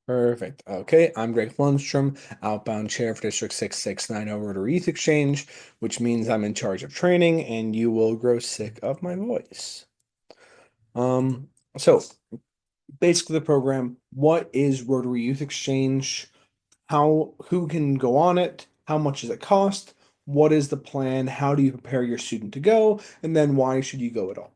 Perfect. Okay, I'm Greg Lundstrom, outbound chair for District 6690 Rotary Youth Exchange, which means I'm in charge of training and you will grow sick of my voice. So basically the program, what is Rotary Youth Exchange? Who can go on it? How much does it cost? What is the plan? How do you prepare your student to go? And then why should you go at all?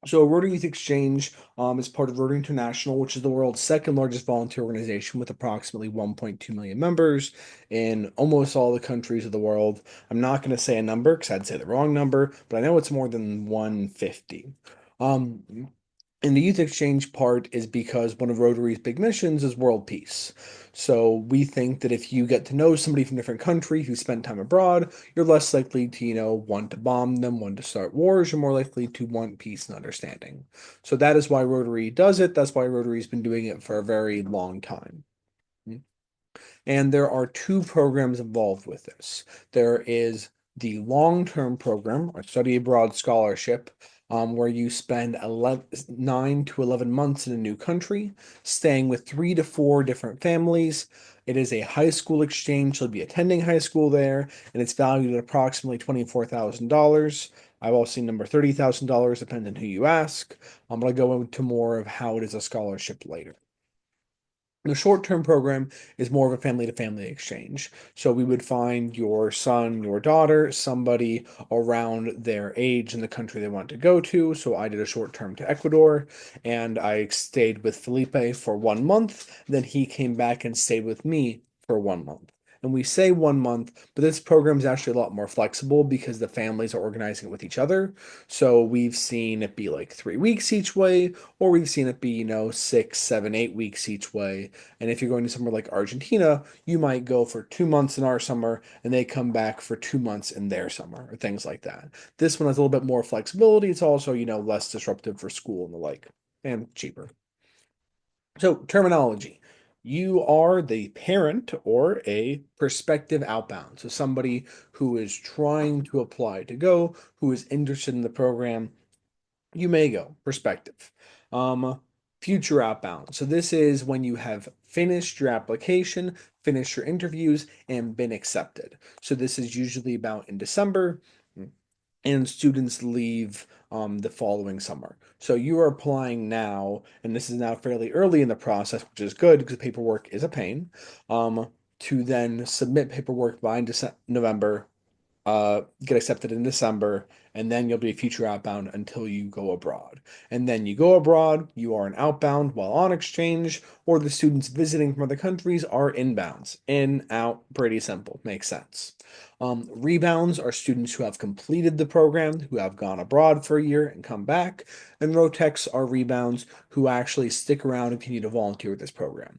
So, Rotary Youth Exchange is part of Rotary International, which is the world's second largest volunteer organization with approximately 1.2 million members in almost all the countries of the world. I'm not going to say a number because I'd say the wrong number, but I know it's more than 150. Um, and the youth exchange part is because one of Rotary's big missions is world peace. So we think that if you get to know somebody from a different country who spent time abroad, you're less likely to, want to bomb them, want to start wars. You're more likely to want peace and understanding. So that is why Rotary does it. That's why Rotary's been doing it for a very long time. And there are two programs involved with this. There is the long-term program, or study abroad scholarship, where you spend 9 to 11 months in a new country, staying with 3 to 4 different families. It is a high school exchange. You'll be attending high school there, and it's valued at approximately $24,000. I've also seen number $30,000, depending on who you ask. But I'll go into more of how it is a scholarship later. The short-term program is more of a family-to-family exchange. So we would find your son, your daughter, somebody around their age in the country they want to go to. So I did a short-term to Ecuador, and I stayed with Felipe for 1 month. Then he came back and stayed with me for 1 month. And we say 1 month, but this program is actually a lot more flexible because the families are organizing it with each other. So we've seen it be like 3 weeks each way, or we've seen it be, 6, 7, 8 weeks each way. And if you're going to somewhere like Argentina, you might go for 2 months in our summer and they come back for 2 months in their summer or things like that. This one has a little bit more flexibility. It's also, less disruptive for school and the like, and cheaper. So, terminology. You are the parent or a prospective outbound. So, somebody who is trying to apply to go, who is interested in the program, you may go. Perspective. Um, Future outbound. So this is when you have finished your application, finished your interviews, and been accepted. So this is usually about in December, and students leave the following summer. So you are applying now, and this is now fairly early in the process, which is good because paperwork is a pain. To then submit paperwork by November, get accepted in December, and then you'll be a future outbound until you go abroad. And then you go abroad, you are an outbound while on exchange, or the students visiting from other countries are inbounds. In, out, pretty simple, makes sense. Rebounds are students who have completed the program, who have gone abroad for a year and come back, and Rotex are rebounds who actually stick around and continue to volunteer with this program.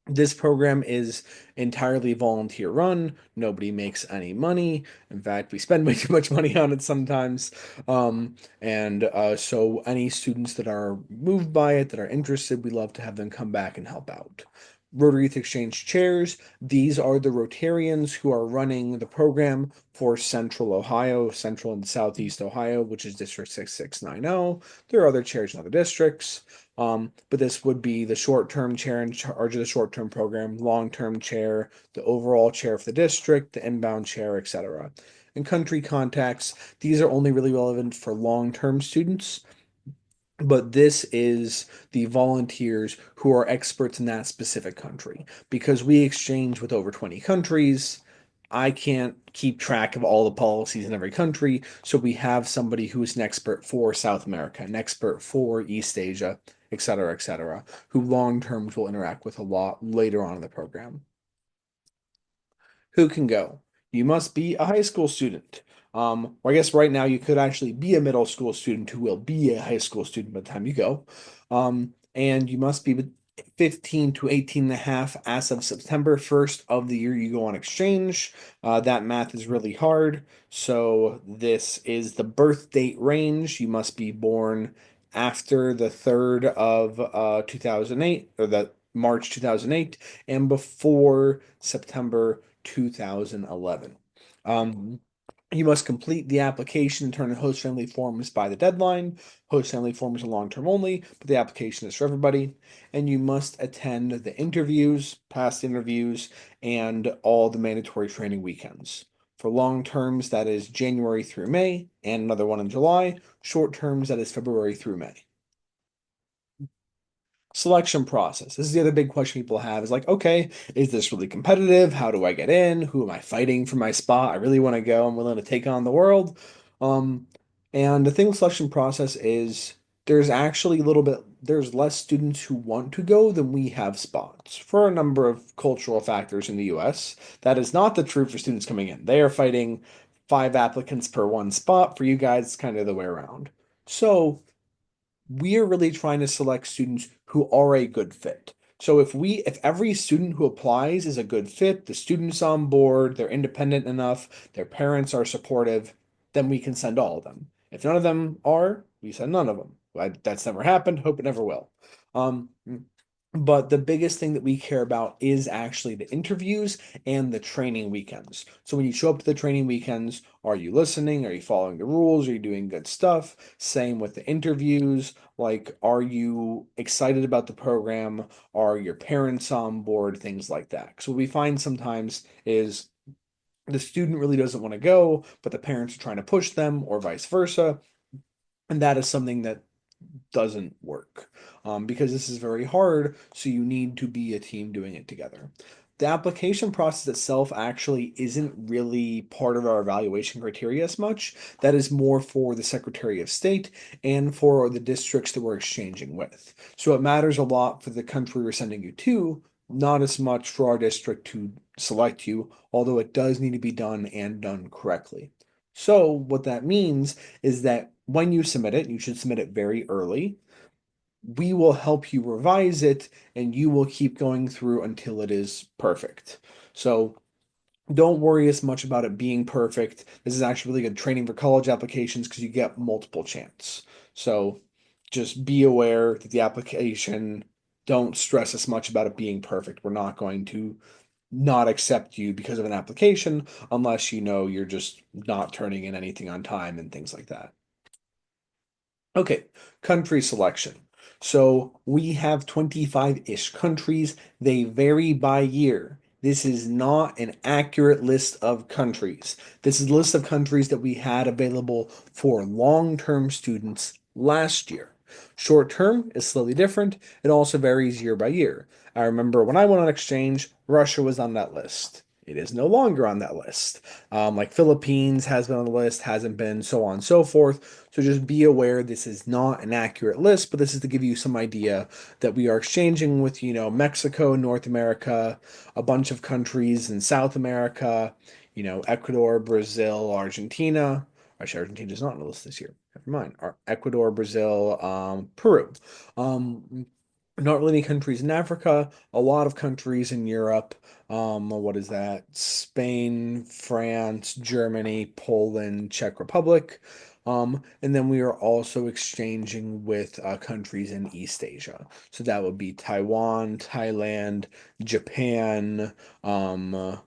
This program is entirely volunteer run. Nobody makes any money. In fact, we spend way too much money on it sometimes. So, any students that are moved by it, that are interested, we love to have them come back and help out. Rotary Youth Exchange chairs, these are the Rotarians who are running the program for Central Ohio, Central and Southeast Ohio, which is District 6690. There are other chairs in other districts. But this would be the short-term chair in charge of the short-term program, long-term chair, the overall chair for the district, the inbound chair, etc. In country contacts, these are only really relevant for long-term students, but this is the volunteers who are experts in that specific country. Because we exchange with over 20 countries, I can't keep track of all the policies in every country. So we have somebody who is an expert for South America, an expert for East Asia, et cetera, who long terms will interact with a lot later on in the program. Who can go? You must be a high school student. Or I guess right now you could actually be a middle school student who will be a high school student by the time you go. And you must be 15 to 18 and a half as of September 1st of the year you go on exchange. That math is really hard. So this is the birth date range. You must be born after the 3rd of 2008 or the March 2008 and before September 2011. Um, You must complete the application and turn in host family forms by the deadline. Host family forms are long term only, but the application is for everybody. And you must attend the interviews, past interviews, and all the mandatory training weekends. For long terms, that is January through May, and another one in July. Short terms, that is February through May. Selection process. This is the other big question people have is like, okay, is this really competitive? How do I get in? Who am I fighting for my spot? I really want to go. I'm willing to take on the world. Um, and the thing with selection process is there's actually a little bit, there's less students who want to go than we have spots for a number of cultural factors in the US. That is not the truth for students coming in. They are fighting 5 applicants per one spot. For you guys, it's kind of the way around. So, we are really trying to select students who are a good fit. So if every student who applies is a good fit, the student's on board, they're independent enough, their parents are supportive, then we can send all of them. If none of them are, we send none of them. That's never happened, hope it never will. Um, but the biggest thing that we care about is actually the interviews and the training weekends. So when you show up to the training weekends, are you listening? Are you following the rules? Are you doing good stuff? Same with the interviews. Like, are you excited about the program? Are your parents on board? Things like that. So what we find sometimes is the student really doesn't want to go, but the parents are trying to push them, or vice versa. And that is something that doesn't work because this is very hard. So you need to be a team doing it together. The application process itself actually isn't really part of our evaluation criteria as much. That is more for the Secretary of State and for the districts that we're exchanging with. So it matters a lot for the country we're sending you to, not as much for our district to select you, although it does need to be done and done correctly. So what that means is that when you submit it, you should submit it very early. We will help you revise it and you will keep going through until it is perfect. So don't worry as much about it being perfect. This is actually really good training for college applications because you get multiple chance. So just be aware that the application, don't stress as much about it being perfect. We're not going to not accept you because of an application unless you know you're just not turning in anything on time and things like that. Okay, country selection. So we have 25-ish countries. They vary by year. This is not an accurate list of countries. This is a list of countries that we had available for long-term students last year. Short term is slightly different. It also varies year by year. I remember when I went on exchange, Russia was on that list. It is no longer on that list. Like Philippines has been on the list, hasn't been, so on and so forth. So just be aware this is not an accurate list, but this is to give you some idea that we are exchanging with, Mexico, North America, a bunch of countries in South America, Ecuador, Brazil, Argentina. Actually, Argentina is not on the list this year. Never mind. Ecuador, Brazil, Peru. Not really any countries in Africa, a lot of countries in Europe. What is that? Spain, France, Germany, Poland, Czech Republic. And then we are also exchanging with countries in East Asia. So that would be Taiwan, Thailand, Japan, um,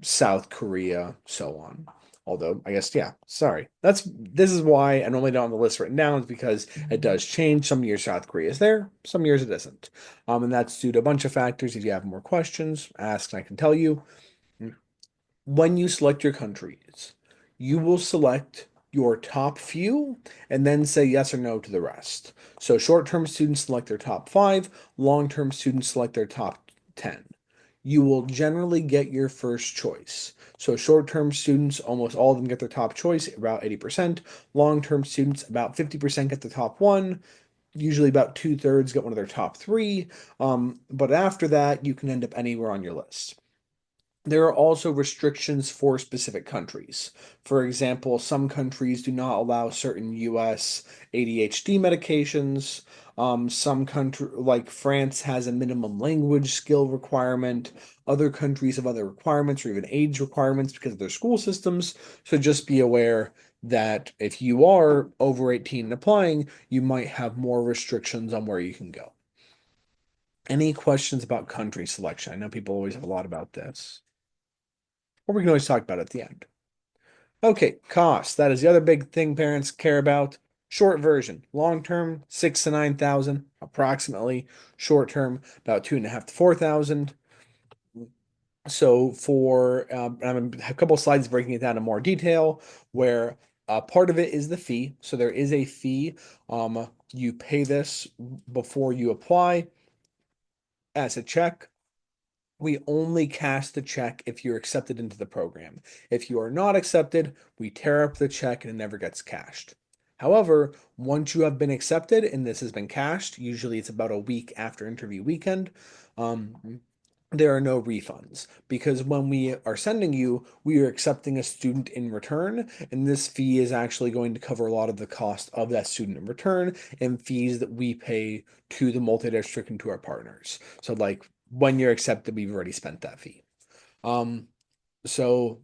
South Korea, so on. Although, I guess, yeah, sorry. This is why I normally don't have the list written down, is because it does change. Some years South Korea is there, some years it isn't. And that's due to a bunch of factors. If you have more questions, ask and I can tell you. When you select your countries, you will select your top few and then say yes or no to the rest. So short-term students select their top 5, long-term students select their top 10. You will generally get your first choice. So short-term students, almost all of them get their top choice, about 80%. Long-term students, about 50% get the top one. Usually about two-thirds get one of their top 3. But after that, you can end up anywhere on your list. There are also restrictions for specific countries. For example, some countries do not allow certain US ADHD medications. Some country like France has a minimum language skill requirement. Other countries have other requirements or even age requirements because of their school systems. So just be aware that if you are over 18 and applying, you might have more restrictions on where you can go. Any questions about country selection? I know people always have a lot about this. Or we can always talk about it at the end. Okay, cost. That is the other big thing parents care about. Short version. Long term, 6 to 9 thousand, approximately. Short term, about 2.5 to 4 thousand. So for I'm a couple slides breaking it down in more detail, where part of it is the fee. So there is a fee. You pay this before you apply as a check. We only cast the check if you're accepted into the program. If you are not accepted, we tear up the check and it never gets cashed. However, once you have been accepted and this has been cashed, usually it's about a week after interview weekend, there are no refunds because when we are sending you, we are accepting a student in return, and this fee is actually going to cover a lot of the cost of that student in return and fees that we pay to the multi-district and to our partners. So, like when you're accepted, we've already spent that fee. Um, so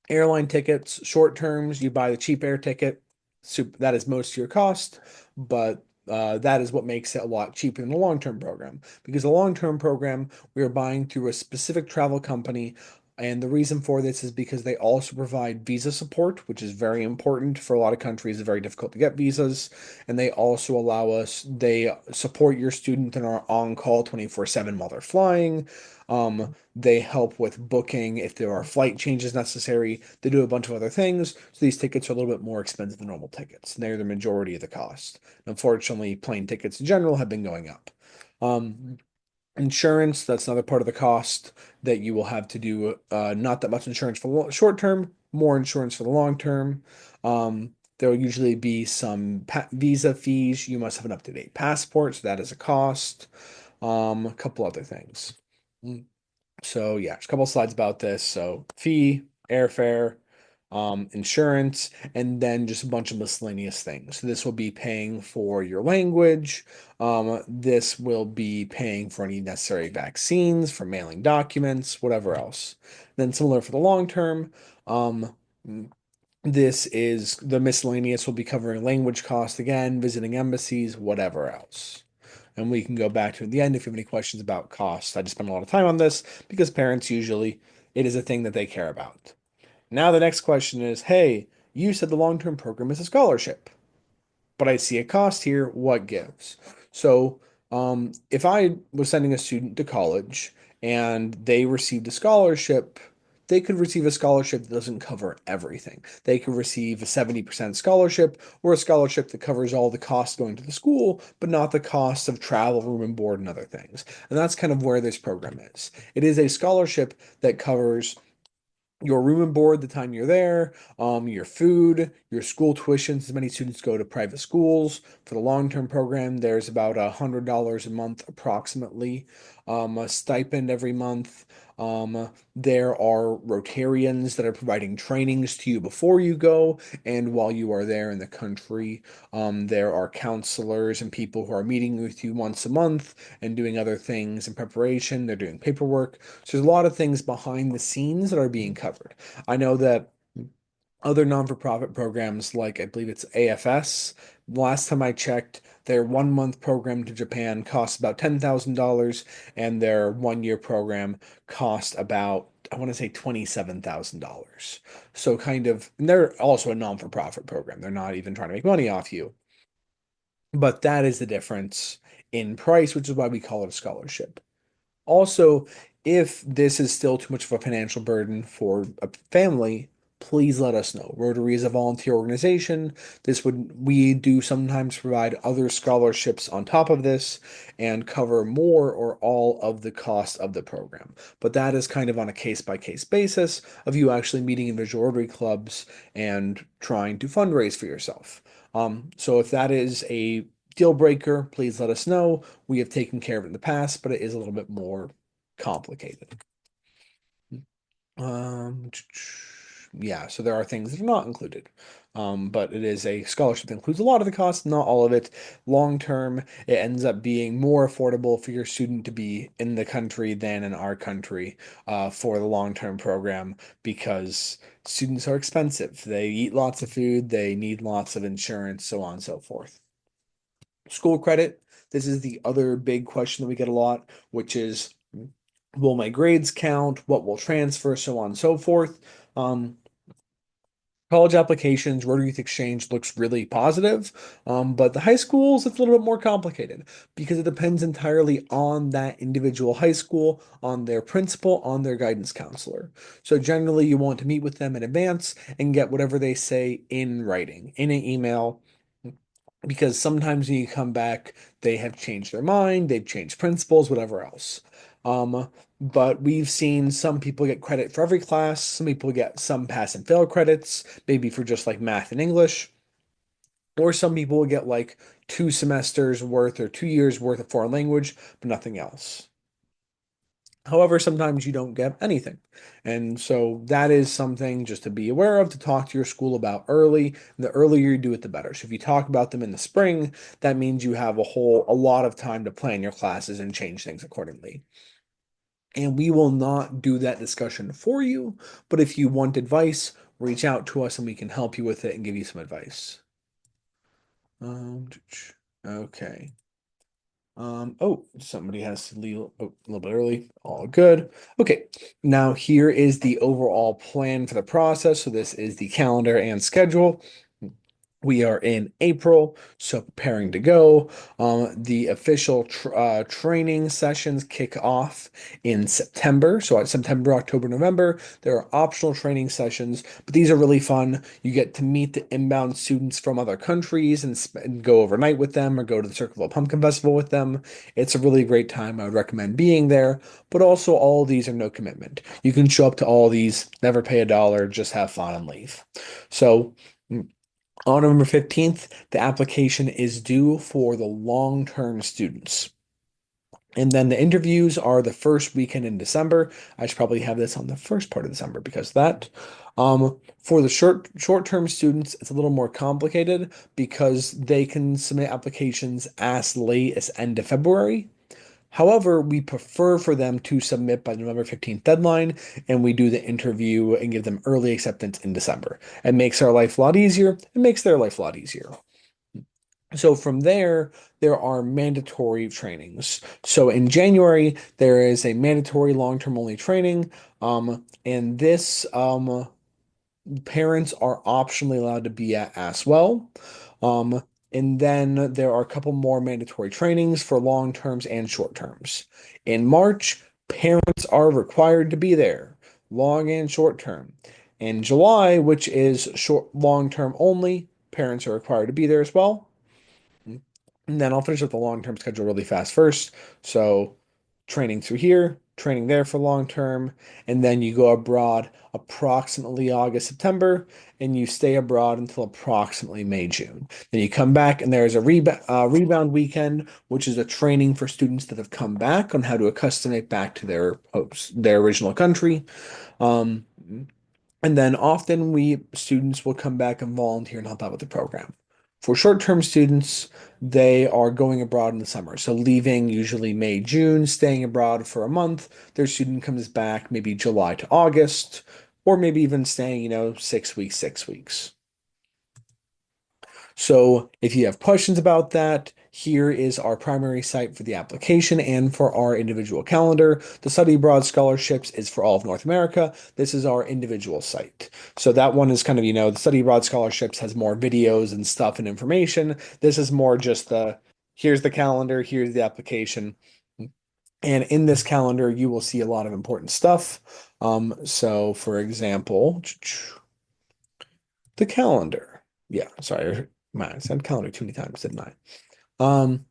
airline tickets, short terms, you buy the cheap air ticket. That is most of your cost, but that is what makes it a lot cheaper than the long-term program. Because the long-term program, we are buying through a specific travel company. And the reason for this is because they also provide visa support, which is very important for a lot of countries. It's very difficult to get visas. And they support your student and are on call 24/7 while they're flying. They help with booking if there are flight changes necessary. They do a bunch of other things. So these tickets are a little bit more expensive than normal tickets. They're the majority of the cost. Unfortunately, plane tickets in general have been going up. Um, Insurance, that's another part of the cost that you will have to do. Not that much insurance for the short term, more insurance for the long term. There will usually be some visa fees. You must have an up-to-date passport, so that is a cost. A couple other things. Mm. So yeah, just a couple slides about this. So fee, airfare, insurance, and then just a bunch of miscellaneous things. So this will be paying for your language. This will be paying for any necessary vaccines, for mailing documents, whatever else. Then similar for the long term. Um, this is the miscellaneous will be covering language costs again, visiting embassies, whatever else. And we can go back to the end if you have any questions about costs. I just spent a lot of time on this because parents usually, it is a thing that they care about. Now, the next question is, hey, you said the long term program is a scholarship, but I see a cost here. What gives? So, if I was sending a student to college and they received a scholarship, they could receive a scholarship that doesn't cover everything. They could receive a 70% scholarship or a scholarship that covers all the costs going to the school, but not the costs of travel, room and board, and other things. And that's kind of where this program is. It is a scholarship that covers your room and board the time you're there, your food, your school tuitions. As many students go to private schools. For the long-term program, there's about $100 a month approximately, a stipend every month. There are Rotarians that are providing trainings to you before you go and while you are there in the country. There are counselors and people who are meeting with you once a month and doing other things in preparation. They're doing paperwork. So there's a lot of things behind the scenes that are being covered. I know that other non-for-profit programs, like I believe it's AFS, last time I checked, their 1 month program to Japan costs about $10,000, and their 1 year program cost about, I want to say, $27,000. So kind of, and they're also a non-for-profit program. They're not even trying to make money off you. But that is the difference in price, which is why we call it a scholarship. Also, if this is still too much of a financial burden for a family, please let us know. Rotary is a volunteer organization. We do sometimes provide other scholarships on top of this and cover more or all of the cost of the program. But that is kind of on a case by case basis of you actually meeting individual Rotary clubs and trying to fundraise for yourself. So if that is a deal breaker, please let us know. We have taken care of it in the past, but it is a little bit more complicated. Um, yeah, so there are things that are not included. But it is a scholarship that includes a lot of the costs, not all of it. Long term, it ends up being more affordable for your student to be in the country than in our country for the long term program because students are expensive. They eat lots of food, they need lots of insurance, so on and so forth. School credit, this is the other big question that we get a lot, which is will my grades count? What will transfer? So on and so forth. Um, College applications, Rotary Youth Exchange looks really positive, but the high schools, it's a little bit more complicated because it depends entirely on that individual high school, on their principal, on their guidance counselor. So generally, you want to meet with them in advance and get whatever they say in writing, in an email, because sometimes when you come back, they have changed their mind, they've changed principles, whatever else. But we've seen some people get credit for every class, some people get some pass and fail credits, maybe for just like math and English, or some people will get like 2 semesters worth or 2 years worth of foreign language, but nothing else. However, sometimes you don't get anything. And so that is something just to be aware of, to talk to your school about early. And the earlier you do it, the better. So if you talk about them in the spring, that means you have a lot of time to plan your classes and change things accordingly. And we will not do that discussion for you, but if you want advice, reach out to us and we can help you with it and give you some advice. Um, okay. Oh, somebody has to leave a little bit early. All good. Okay, now here is the overall plan for the process. So this is the calendar and schedule. We are in April, so preparing to go. The official training sessions kick off in September. So at September, October, November, there are optional training sessions, but these are really fun. You get to meet the inbound students from other countries and go overnight with them or go to the Circle Pumpkin Festival with them. It's a really great time. I would recommend being there, but also all of these are no commitment. You can show up to all these, never pay a dollar, just have fun and leave. So, on November 15th, the application is due for the long-term students. And then the interviews are the first weekend in December. I should probably have this on the first part of December because of that. For the short-term students, it's a little more complicated because they can submit applications as late as end of February. However, we prefer for them to submit by the November 15th deadline, and we do the interview and give them early acceptance in December. It makes our life a lot easier. It makes their life a lot easier. So from there, there are mandatory trainings. So in January, there is a mandatory long-term only training, and this parents are optionally allowed to be at as well. Um, and then there are a couple more mandatory trainings for long terms and short terms. In March, parents are required to be there, long and short term. In July, which is short long term only, parents are required to be there as well. And then I'll finish with the long-term schedule really fast first. So training through here, training there for long term, and then you go abroad approximately August, September, and you stay abroad until approximately May, June. Then you come back, and there is a rebound weekend, which is a training for students that have come back on how to accustom it back to their original country. Um, and then often we students will come back and volunteer and help out with the program. For short-term students, they are going abroad in the summer. So leaving usually May, June, staying abroad for a month. Their student comes back maybe July to August, or maybe even staying, 6 weeks, 6 weeks. So if you have questions about that, here is our primary site for the application and for our individual calendar. The Study Abroad Scholarships is for all of North America. This is our individual site. So that one is kind of, the Study Abroad Scholarships has more videos and stuff and information. This is more just here's the calendar, here's the application. And in this calendar, you will see a lot of important stuff. So for example, the calendar. Yeah, sorry, I said calendar too many times, didn't I? Um,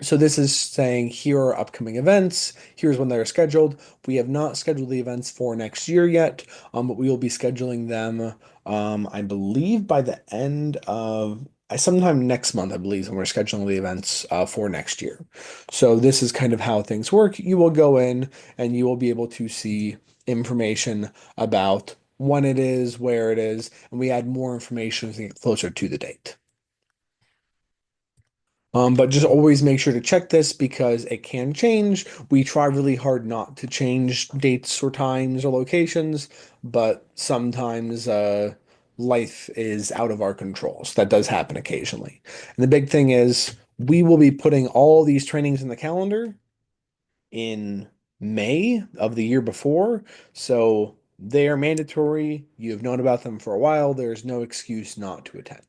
so this is saying here are upcoming events. Here's when they're scheduled. We have not scheduled the events for next year yet, but we will be scheduling them, I believe by the end of sometime next month, I believe, when we're scheduling the events for next year. So this is kind of how things work. You will go in and you will be able to see information about when it is, where it is, and we add more information as we get closer to the date. But just always make sure to check this because it can change. We try really hard not to change dates or times or locations, but sometimes life is out of our control. So that does happen occasionally. And the big thing is we will be putting all these trainings in the calendar in May of the year before. So They are mandatory. You have known about them for a while. There's no excuse not to attend.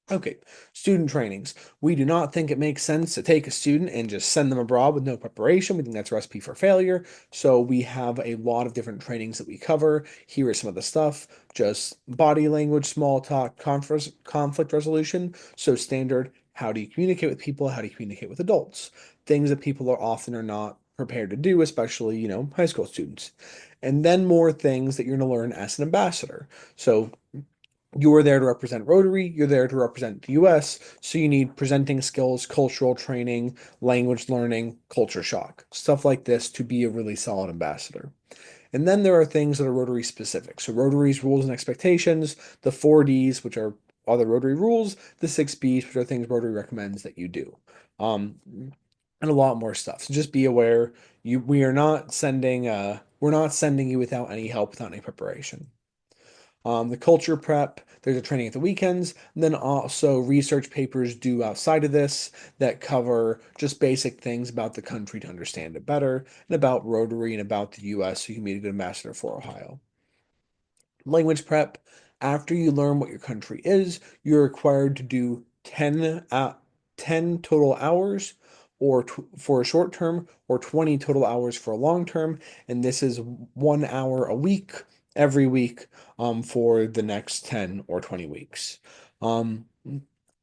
Okay, student trainings. We do not think it makes sense to take a student and just send them abroad with no preparation. We think that's a recipe for failure. So we have a lot of different trainings that we cover. Here is some of the stuff: just body language, small talk, conflict resolution. So standard, how do you communicate with people? How do you communicate with adults? Things that people are often are not prepared to do, especially, high school students. And then more things that you're going to learn as an ambassador. So you are there to represent Rotary, you're there to represent the US, so you need presenting skills, cultural training, language learning, culture shock, stuff like this to be a really solid ambassador. And then there are things that are Rotary specific. So Rotary's rules and expectations, the 4Ds, which are other Rotary rules, the 6Bs, which are things Rotary recommends that you do. Um, and a lot more stuff. So just be aware, we're not sending you without any help, without any preparation. The culture prep, there's a training at the weekends, and then also research papers due outside of this that cover just basic things about the country to understand it better, and about Rotary and about the US so you can be a good ambassador for Ohio. Language prep, after you learn what your country is, you're required to do 10 total hours for a short term or 20 total hours for a long term. And this is 1 hour a week, every week, for the next 10 or 20 weeks. Um,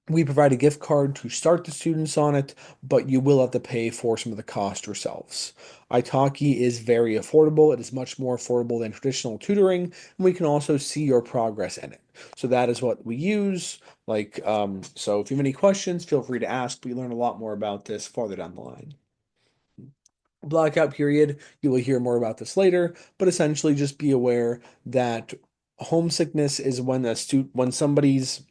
we provide a gift card to start the students on it, but you will have to pay for some of the cost yourselves. Italki is very affordable. It is much more affordable than traditional tutoring, and we can also see your progress in it. So that is what we use. So if you have any questions, feel free to ask. We learn a lot more about this farther down the line. Blackout period, you will hear more about this later, but essentially just be aware that homesickness is when somebody's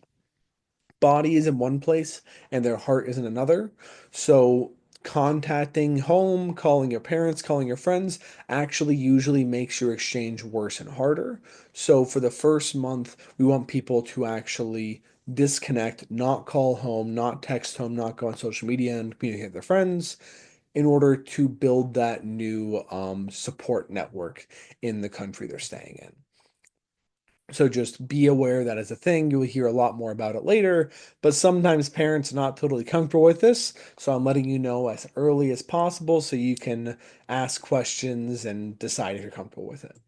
body is in one place and their heart is in another. So contacting home, calling your parents, calling your friends actually usually makes your exchange worse and harder. So for the first month, we want people to actually disconnect, not call home, not text home, not go on social media and communicate with their friends in order to build that new support network in the country they're staying in. So just be aware that is a thing. You'll hear a lot more about it later, but sometimes parents are not totally comfortable with this. So I'm letting you know as early as possible so you can ask questions and decide if you're comfortable with it.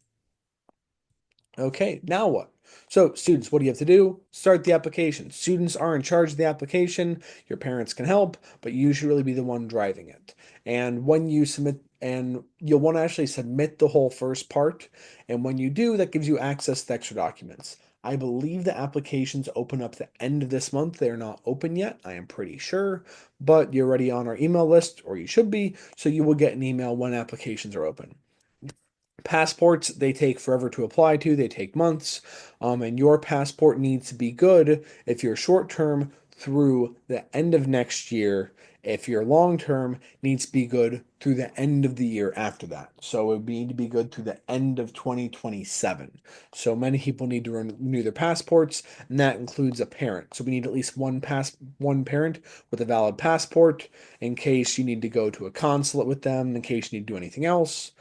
Okay, now what? So, students, what do you have to do? Start the application. Students are in charge of the application. Your parents can help, but you should really be the one driving it. And when you submit, and you'll want to actually submit the whole first part. And when you do, that gives you access to extra documents. I believe the applications open up the end of this month. They're not open yet, I am pretty sure, but you're already on our email list, or you should be, so you will get an email when applications are open. Passports, they take forever to apply to, they take months, and your passport needs to be good if you're short term through the end of next year. If you're long term, needs to be good through the end of the year after that. So it would need to be good through the end of 2027. So many people need to renew their passports, and that includes a parent. So we need at least one parent with a valid passport in case you need to go to a consulate with them, in case you need to do anything else.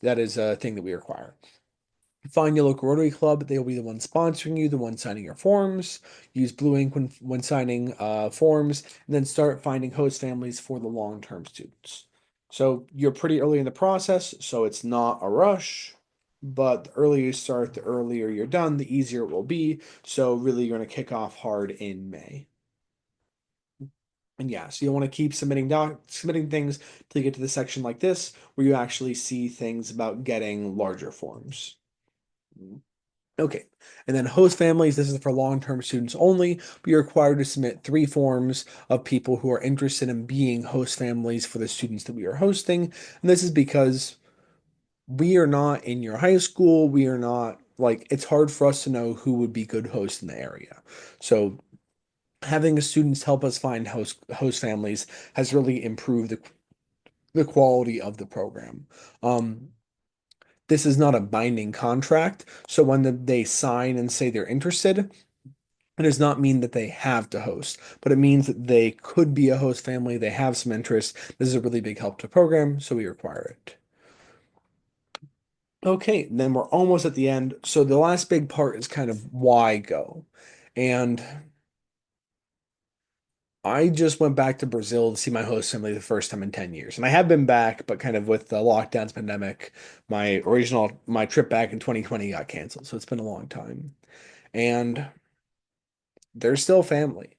That is a thing that we require. Find your local Rotary Club. They will be the one sponsoring you, the one signing your forms. Use Blue Ink when signing forms, and then start finding host families for the long-term students. So you're pretty early in the process, so it's not a rush. But the earlier you start, the earlier you're done, the easier it will be. So really, you're going to kick off hard in May. And yeah, so you'll want to keep submitting things till you get to the section like this, where you actually see things about getting larger forms. Okay, and then host families, this is for long-term students only, but you're required to submit 3 forms of people who are interested in being host families for the students that we are hosting. And this is because we are not in your high school, we are not like it's hard for us to know who would be good hosts in the area. So having the students help us find host families has really improved the quality of the program. Um, this is not a binding contract, so when they sign and say they're interested, it does not mean that they have to host, but it means that they could be a host family, they have some interest. This is a really big help to the program, so we require it. Okay, then we're almost at the end. So the last big part is kind of why go. And I just went back to Brazil to see my host family the first time in 10 years. And I have been back, but kind of with the lockdowns pandemic, my trip back in 2020 got canceled. So it's been a long time. And they're still family.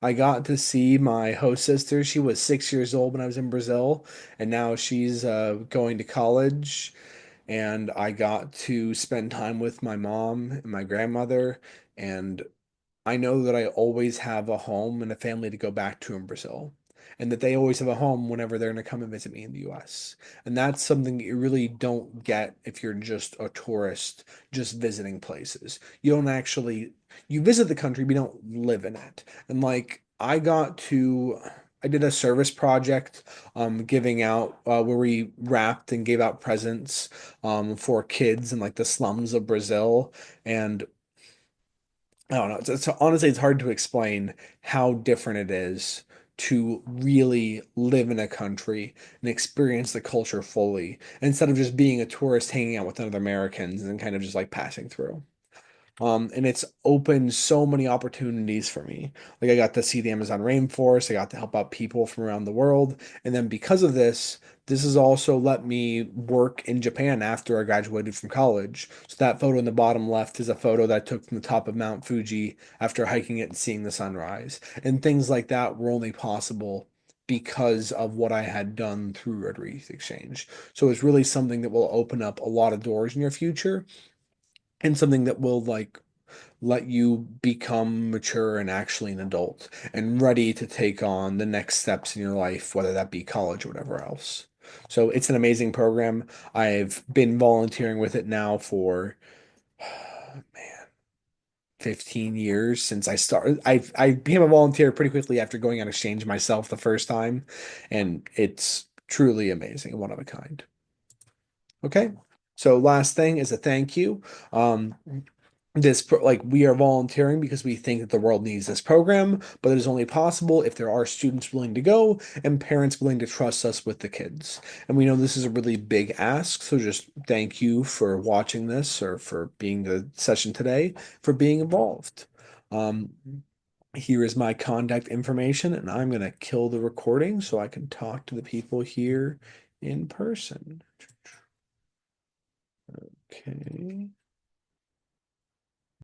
I got to see my host sister. She was 6 years old when I was in Brazil, and now she's going to college. And I got to spend time with my mom and my grandmother. And I know that I always have a home and a family to go back to in Brazil, and that they always have a home whenever they're going to come and visit me in the US. And that's something that you really don't get if you're just a tourist, just visiting places. You don't actually, you visit the country, but you don't live in it. And like, I did a service project, giving out, where we wrapped and gave out presents, for kids in like the slums of Brazil. And I don't know. Honestly, it's hard to explain how different it is to really live in a country and experience the culture fully instead of just being a tourist hanging out with other Americans and kind of just like passing through. And it's opened so many opportunities for me. Like I got to see the Amazon rainforest, I got to help out people from around the world, and then because of this, this has also let me work in Japan after I graduated from college. So that photo in the bottom left is a photo that I took from the top of Mount Fuji after hiking it and seeing the sunrise. And things like that were only possible because of what I had done through Rotary Youth Exchange. So it's really something that will open up a lot of doors in your future and something that will like let you become mature and actually an adult and ready to take on the next steps in your life, whether that be college or whatever else. So it's an amazing program. I've been volunteering with it now for man, 15 years since I started. I became a volunteer pretty quickly after going on exchange myself the first time, and it's truly amazing and one of a kind. Okay. So last thing is a thank you. Um, like we are volunteering because we think that the world needs this program, but it is only possible if there are students willing to go and parents willing to trust us with the kids. And we know this is a really big ask, so just thank you for watching this or for being the session today, for being involved. Um, Here is my contact information, and I'm gonna kill the recording so I can talk to the people here in person. Okay.